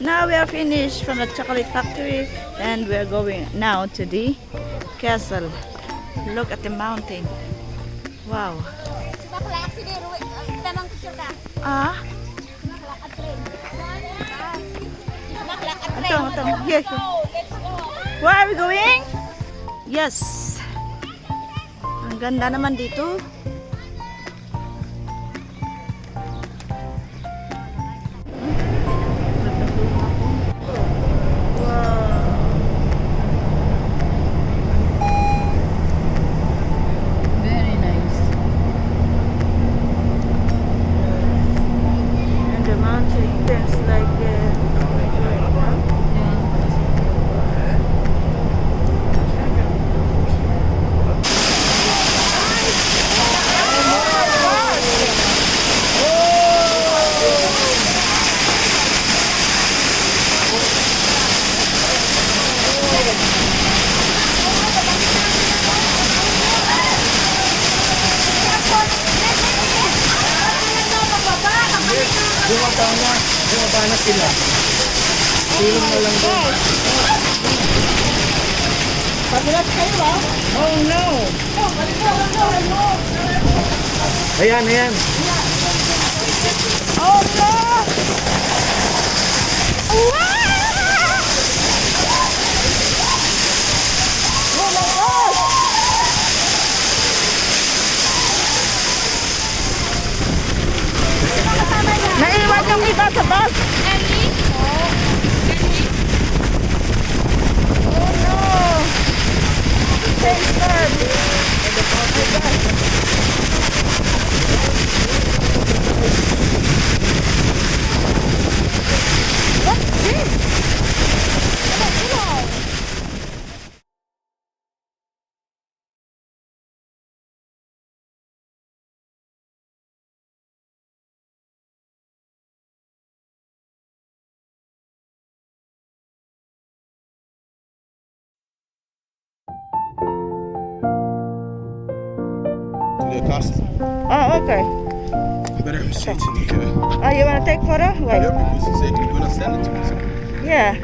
Now we are finished from the chocolate factory and we are going now to the castle. Look at the mountain. Wow. Ah? Here. Where are we going? Yes. Ang ganda naman dito. Bumaba na sila. Silong na lang doon. Pagulat kayo ba? Oh no! Ayan, ayan. Oh no! Wow! Oh my gosh! Naiwan yung iba sa bus. Oh no! Thanks God. What's this? Come on. The castle. Oh, okay. Better sit in here. Oh, you want to take photo? Wait. Yeah, because he said you're gonna send it to me. So. Yeah.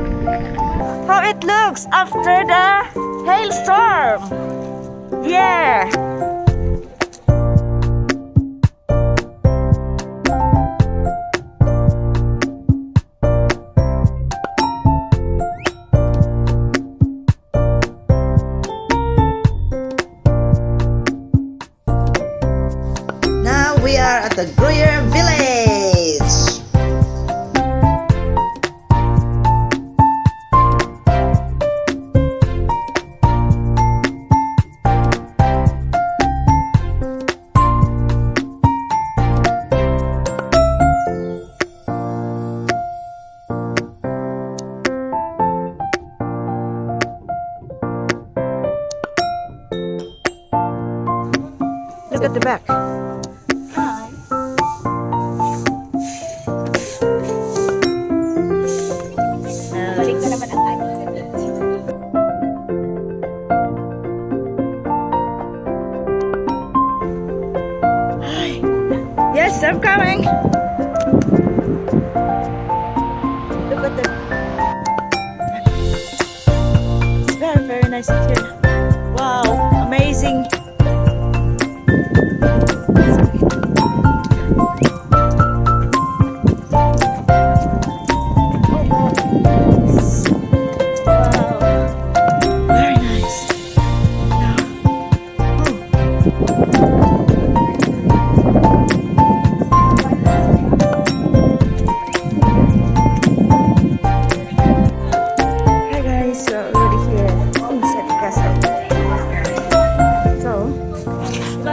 How it looks after the hailstorm. Yeah. Now we are at the Gruyeres village. Look at the back. Yes, I'm coming. Look at them. It's very, very nice here. Wow, amazing.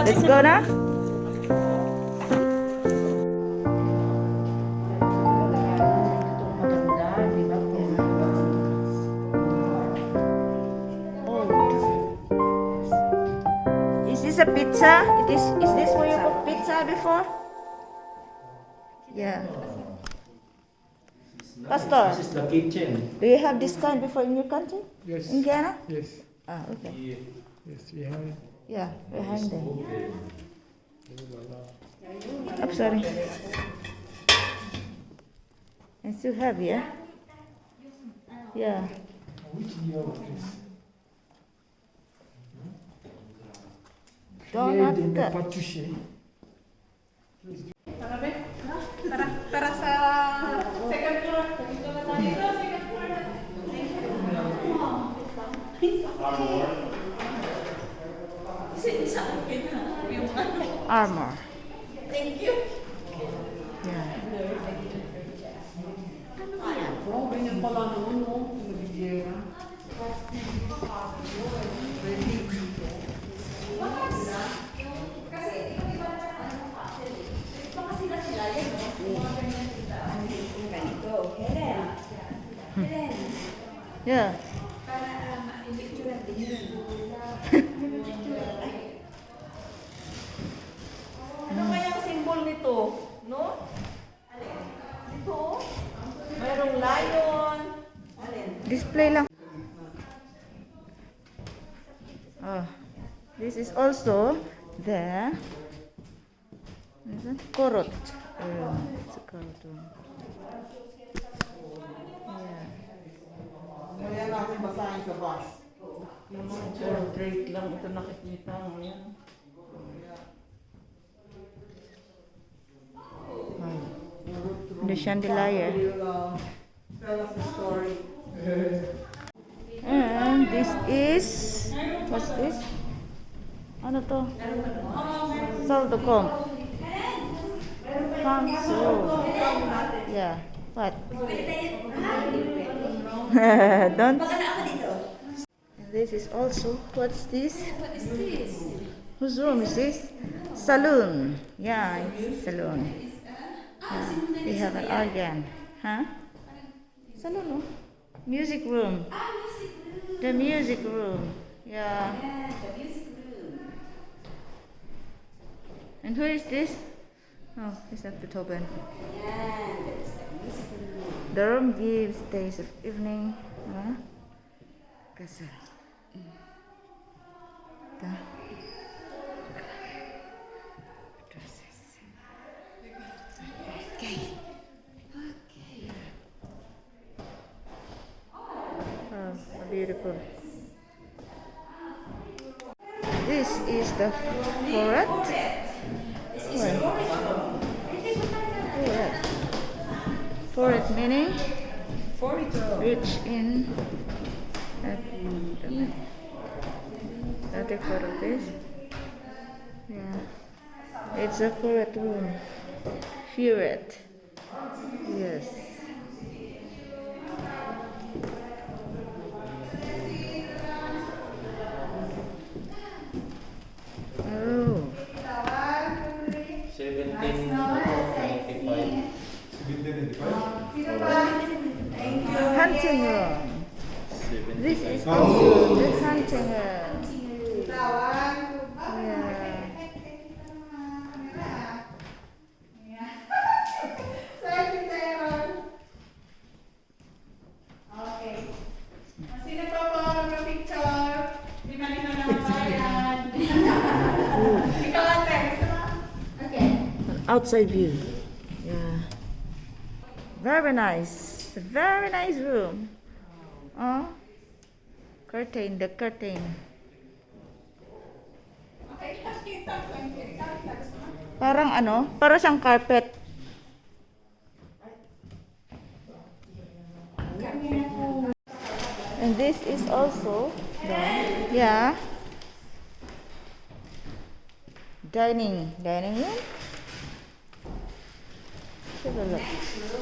Let's go na. Is this a pizza? Is this where you put pizza before? Yeah. Pastor, This is the kitchen. do you have this kind before in your country? Yes. In Ghana? Yes. Ah, okay. Yes, we have. Yeah, behind them. I'm sorry. It's too heavy, yeah? Yeah. Which year was this? Donut. Made in the Patuche. Para sa second floor. Dito na tayo. Second floor na. Sa akin ha. Yung ano. Armor. Thank you. Yeah. Oh, ganyan pala noon, no? Nabigyan. Yeah. Ano kayang symbol nito? No? Dito? Mayroong lion. Display lang. Oh. This is also the korot. It's a korot room. Yeah. Kaya natin basahin sa bus. Yung mga portrait lang ito nakikita mo yan. The chandelier. Tell us the story. And this is, what's this? Ano to? Saldo comp. Council. Yeah. What? Don't. And this is also, what's this? What is this? Whose room is this? Saloon. Yeah, it's saloon. We have an organ. Huh? Saloon, no? Music room. The music room. Yeah. The music room. And who is this? Oh, it's not Beethoven. Yan, that's the music room. The room gives days of evening. Huh? Castle. The dresses. Okay. Oh, beautiful. This is the forest. Where? Forest. Forest meaning rich in. Take photo of this. Yeah, it's a forest room. Furret. Yes. Oh. 1795. Hunting room. This is also the hunting room. Yeah. Okay. Sino pa po mag-picture? Di ba nito na mabayan? Ikaw ate, gusto mo? Okay. Outside view. Yeah. Very nice. Very nice room. Oh. Curtain, the curtain. Okay, kita ko. Gusto mo? Parang ano? Parang siyang carpet. And this is also the, yeah, dining room. Take a look.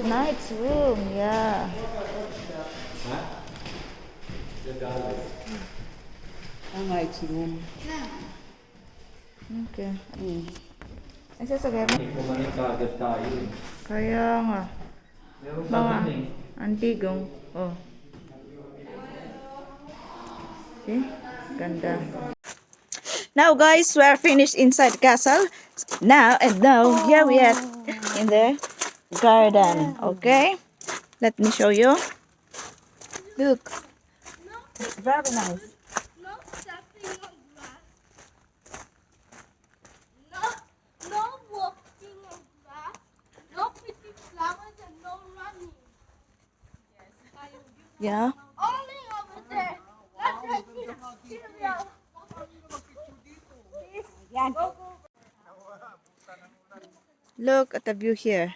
Night's room, yeah. Ang night's room. Okay. Ay, sasabihin mo? Kumain ka agad tayo eh. Kaya nga. Meron Mga pa din antigong. Oh. See? Ganda. Now guys, we are finished inside castle. Now, here we are in the garden. Okay? Let me show you. Look. It's very nice. No stepping on grass. No walking on grass. No picking flowers and no running. Yes. Yeah. Look at the view here.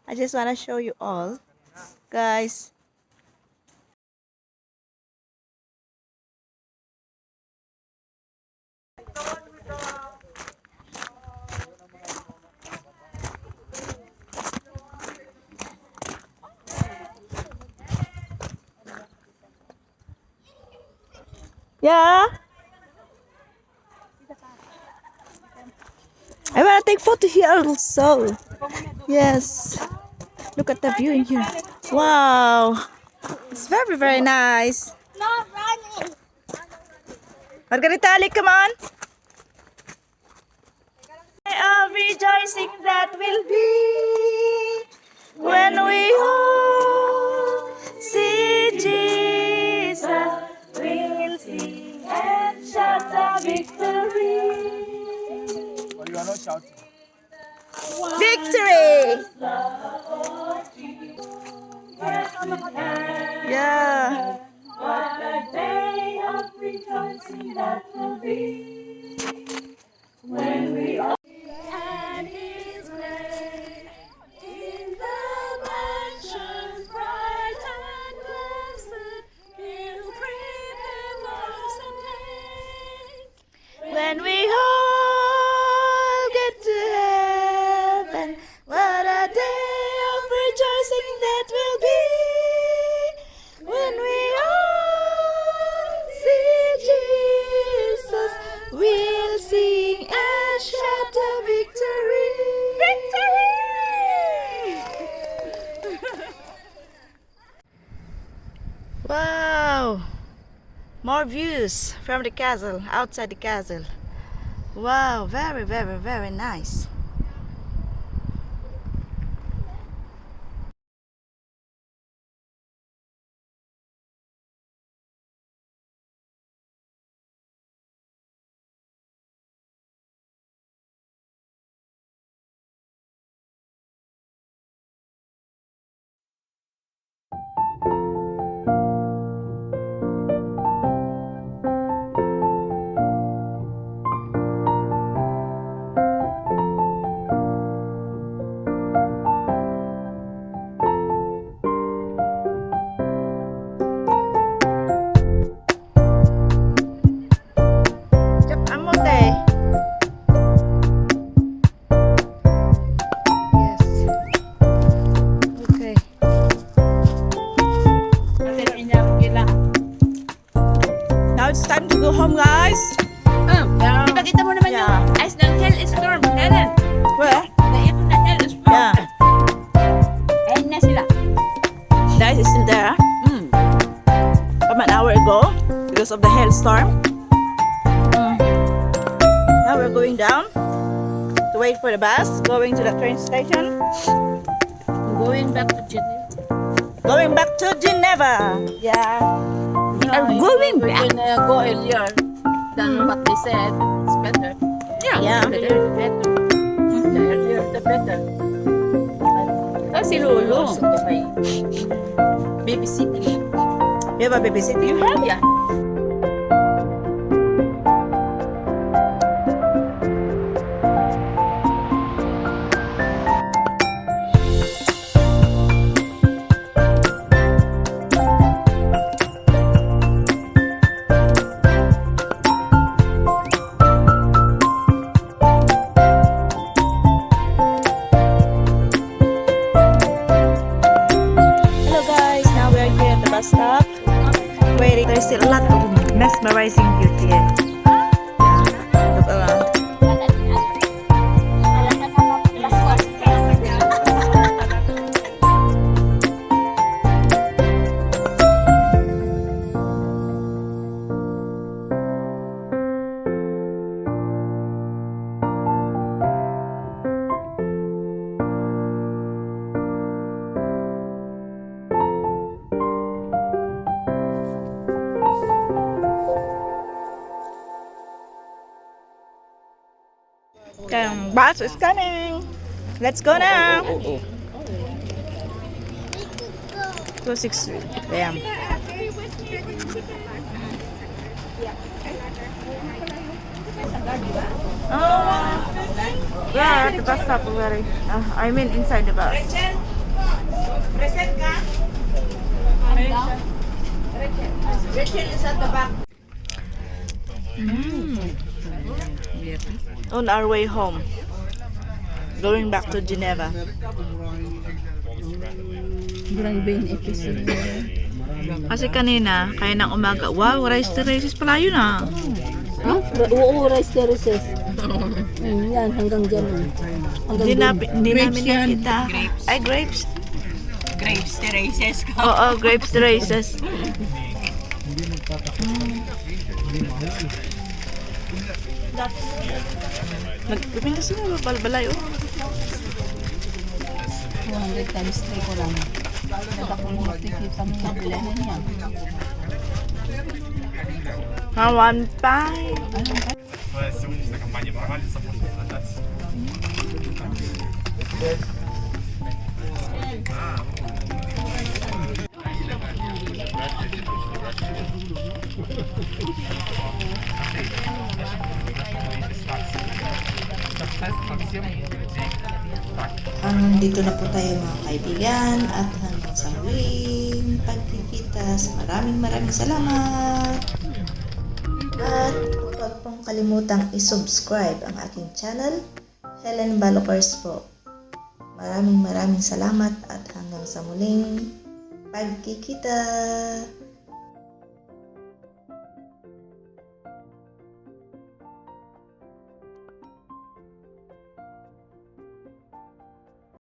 I just want to show you all, guys. Yeah. I want to take photo here also. Yes. Look at the view in here. Wow. It's very, very nice. Not running. Margarita, Ali, come on. Of rejoicing that will be when we all see Jesus. We will sing and shout the victory. But you are not shouting. Victory! Yeah. What a day of rejoicing that will be when we all. And His way in the mansions bright and blessed, He'll prepare for some days. When we all get to heaven, what a day of rejoicing that will be. When we all see Jesus, we'll sing and shout a victory. Victory! Wow! More views from the castle, outside the castle. Wow, very, very, very nice. It's time to go home, guys. Ipakita mo naman Yeah. yung ice ng hailstorm. Kailan? Where? Naipon na hailstorm. Yeah. Ayun na sila. Guys, it's still there. From an hour ago because of the hailstorm. Now we're going down to wait for the bus, going to the train station, Going back to Geneva. going back to Geneva. Yeah. Going We back. can go earlier than what they said. It's better. Yeah. The earlier, the better. The earlier, the better. Oh, si Lolo. Also, may babysitting. You have a babysitting? Yeah. Hello guys, now we are here at the bus stop. Waiting. There's still a lot of mesmerizing beauty here. Yeah. Look around. The bus is coming. Let's go now. Go 6 p.m. Oh. Yeah, at the bus stop already. I mean inside the bus. Present ka? Rachel is at the back. On our way home. Going back to Geneva. Grabe yung episode. Kasi kanina, kaya ng umaga, wow, rice terraces pala yun ah. Ha? Oo, rice terraces. Yan, hanggang dyan. Hindi namin nakita. Ay, grapes. Grapes terraces ka. Oo, grapes terraces. Nagpipin kasi na balbalay oh. 200 times 3 ko lang. Nagkakong makikita mo na bilanan niya. One pie. Сегодняшняя компания провалится, можно продать. Dito na po tayo mga kaibigan at hanggang sa huling pagkikita. Maraming salamat. At huwag pong kalimutang i-subscribe ang aking channel, Helen Balokers po. Maraming salamat at hanggang sa muling pagkikita.